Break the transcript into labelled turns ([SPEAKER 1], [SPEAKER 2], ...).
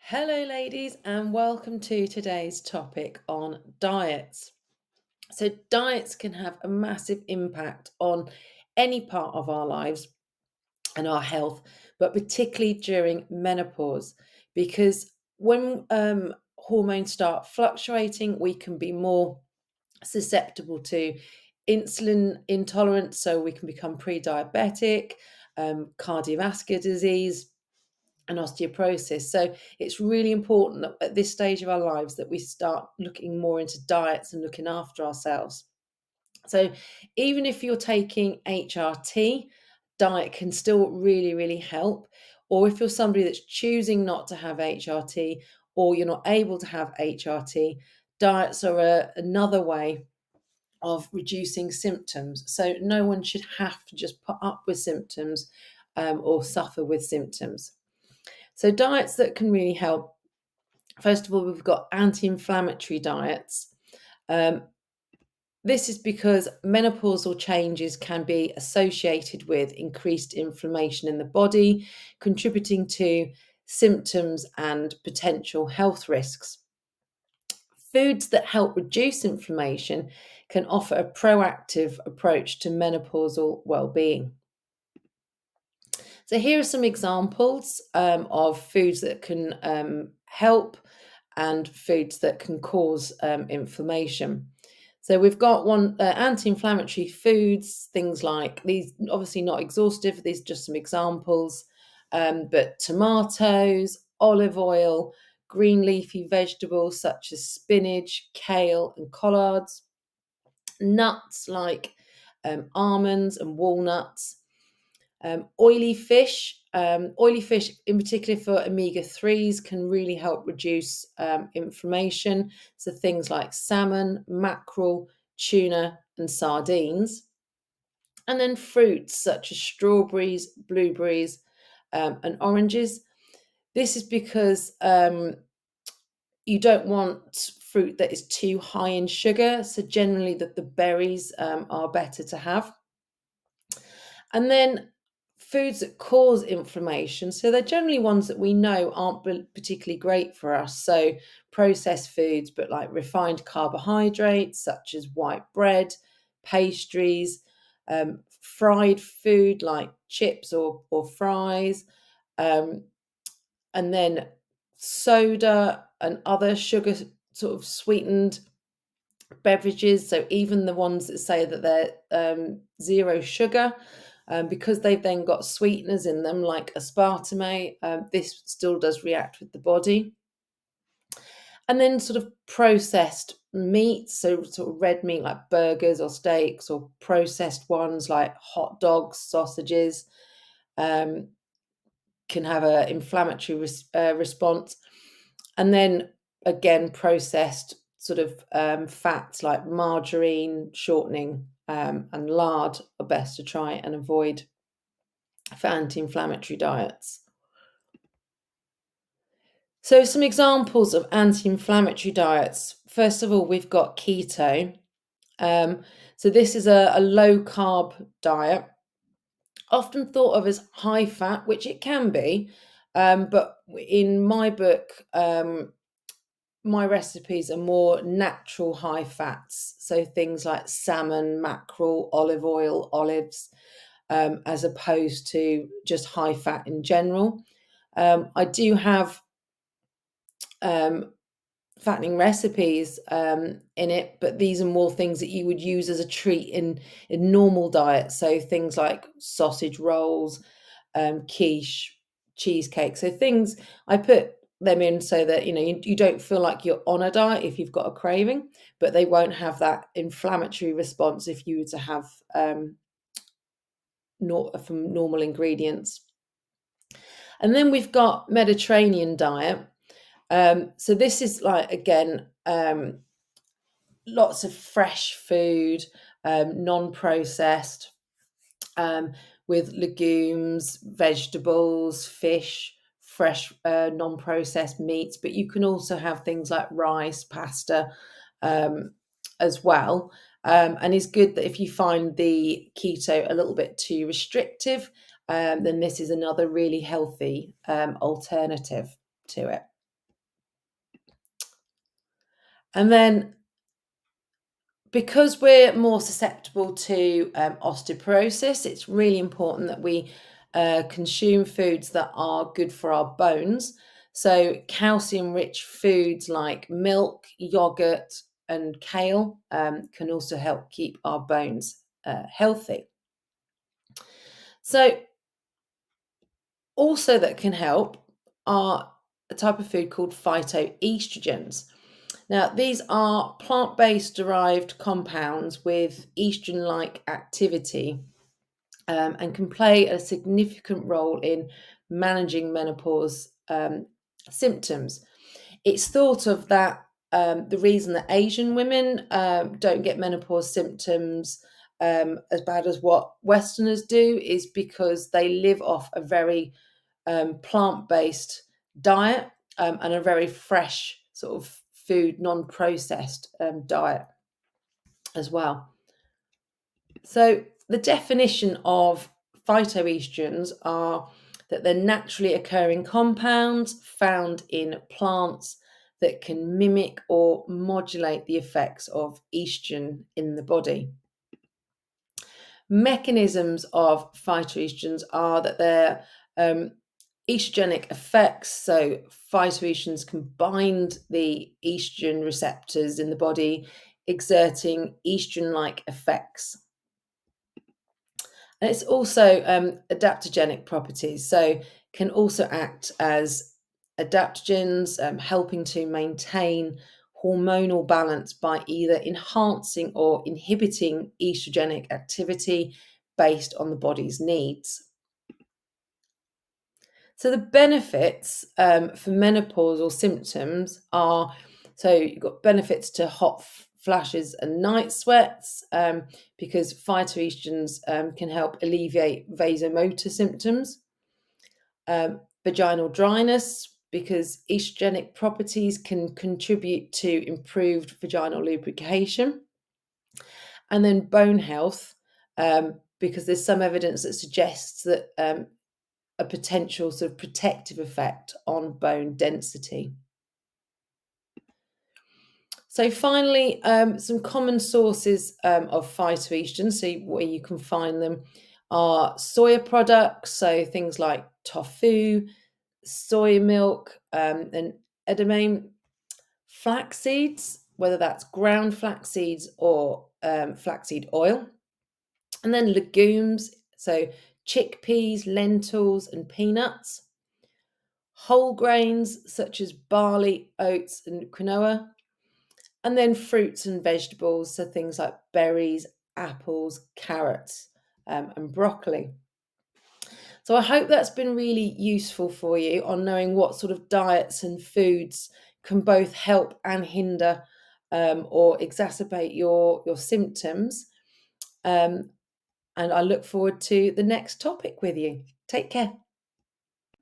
[SPEAKER 1] Hello, ladies, and welcome to today's topic on diets. So, diets can have a massive impact on any part of our lives and our health, but particularly during menopause, because when hormones start fluctuating, we can be more susceptible to insulin intolerance, so we can become pre diabetic, cardiovascular disease and osteoporosis. So it's really important that at this stage of our lives that we start looking more into diets and looking after ourselves. So even if you're taking HRT, diet can still really, really help. Or if you're somebody that's choosing not to have HRT or you're not able to have HRT, diets are another way of reducing symptoms. So no one should have to just put up with symptoms or suffer with symptoms. So diets that can really help. First of all, we've got anti-inflammatory diets. Um, this is because menopausal changes can be associated with increased inflammation in the body, contributing to symptoms and potential health risks. Foods that help reduce inflammation can offer a proactive approach to menopausal well-being. So here are some examples of foods that can help and foods that can cause inflammation. So we've got one anti-inflammatory foods, things like these, obviously not exhaustive, these are just some examples, but tomatoes, olive oil, green leafy vegetables such as spinach, kale, and collards, nuts like almonds and walnuts, oily fish, in particular for omega 3s, can really help reduce inflammation. So things like salmon, mackerel, tuna, and sardines. And then fruits such as strawberries, blueberries, and oranges. This is because you don't want fruit that is too high in sugar. So generally, that the berries are better to have. And then foods that cause inflammation. So they're generally ones that we know aren't particularly great for us. So processed foods, but like refined carbohydrates, such as white bread, pastries, fried food like chips or fries, um, and then soda and other sugar sort of sweetened beverages. So even the ones that say that they're zero sugar, because they've then got sweeteners in them like aspartame, this still does react with the body. And then sort of processed meats, so sort of red meat like burgers or steaks, or processed ones like hot dogs, sausages, um, can have an inflammatory response. And then again, processed sort of fats like margarine, shortening, and lard are best to try and avoid for anti-inflammatory diets. So some examples of anti-inflammatory diets. First of all, we've got keto. Um, so this is a low carb diet, often thought of as high fat, which it can be. But in my book, my recipes are more natural high fats. So things like salmon, mackerel, olive oil, olives, as opposed to just high fat in general. I do have um, fattening recipes in it, but these are more things that you would use as a treat in normal diet. So things like sausage rolls, quiche, cheesecake. So things I put them in so that you don't feel like you're on a diet if you've got a craving, but they won't have that inflammatory response if you were to have from normal ingredients. And then we've got Mediterranean diet. So this is like, again, lots of fresh food, non-processed, with legumes, vegetables, fish, fresh, non-processed meats. But you can also have things like rice, pasta, um, as well. And it's good that if you find the keto a little bit too restrictive, then this is another really healthy alternative to it. And then because we're more susceptible to osteoporosis, it's really important that we consume foods that are good for our bones. So, calcium rich foods like milk, yogurt, and kale can also help keep our bones healthy. So, also, that can help are a type of food called phytoestrogens. Now, these are plant based derived compounds with estrogen like activity and can play a significant role in managing menopause symptoms. It's thought of that the reason that Asian women don't get menopause symptoms as bad as what Westerners do is because they live off a very plant based diet and a very fresh sort of food, non processed diet as well. So, the definition of phytoestrogens are that they're naturally occurring compounds found in plants that can mimic or modulate the effects of estrogen in the body. Mechanisms of phytoestrogens are that they're estrogenic effects. So, phytoestrogens can bind the estrogen receptors in the body, exerting estrogen like effects. And it's also adaptogenic properties, so can also act as adaptogens, helping to maintain hormonal balance by either enhancing or inhibiting estrogenic activity based on the body's needs. So the benefits for menopausal symptoms are so you've got benefits to hot flashes and night sweats because phytoestrogens can help alleviate vasomotor symptoms, vaginal dryness because estrogenic properties can contribute to improved vaginal lubrication, and then bone health because there's some evidence that suggests that a potential sort of protective effect on bone density. So finally, some common sources of phytoestrogens, so where you can find them are soya products, so things like tofu, soy milk, and edamame, flax seeds, whether that's ground flax seeds or flaxseed oil, and then legumes, so chickpeas, lentils, and peanuts, whole grains such as barley, oats, and quinoa, and then fruits and vegetables, so things like berries, apples, carrots, and broccoli. So I hope that's been really useful for you on knowing what sort of diets and foods can both help and hinder or exacerbate your symptoms. And I look forward to the next topic with you. Take care.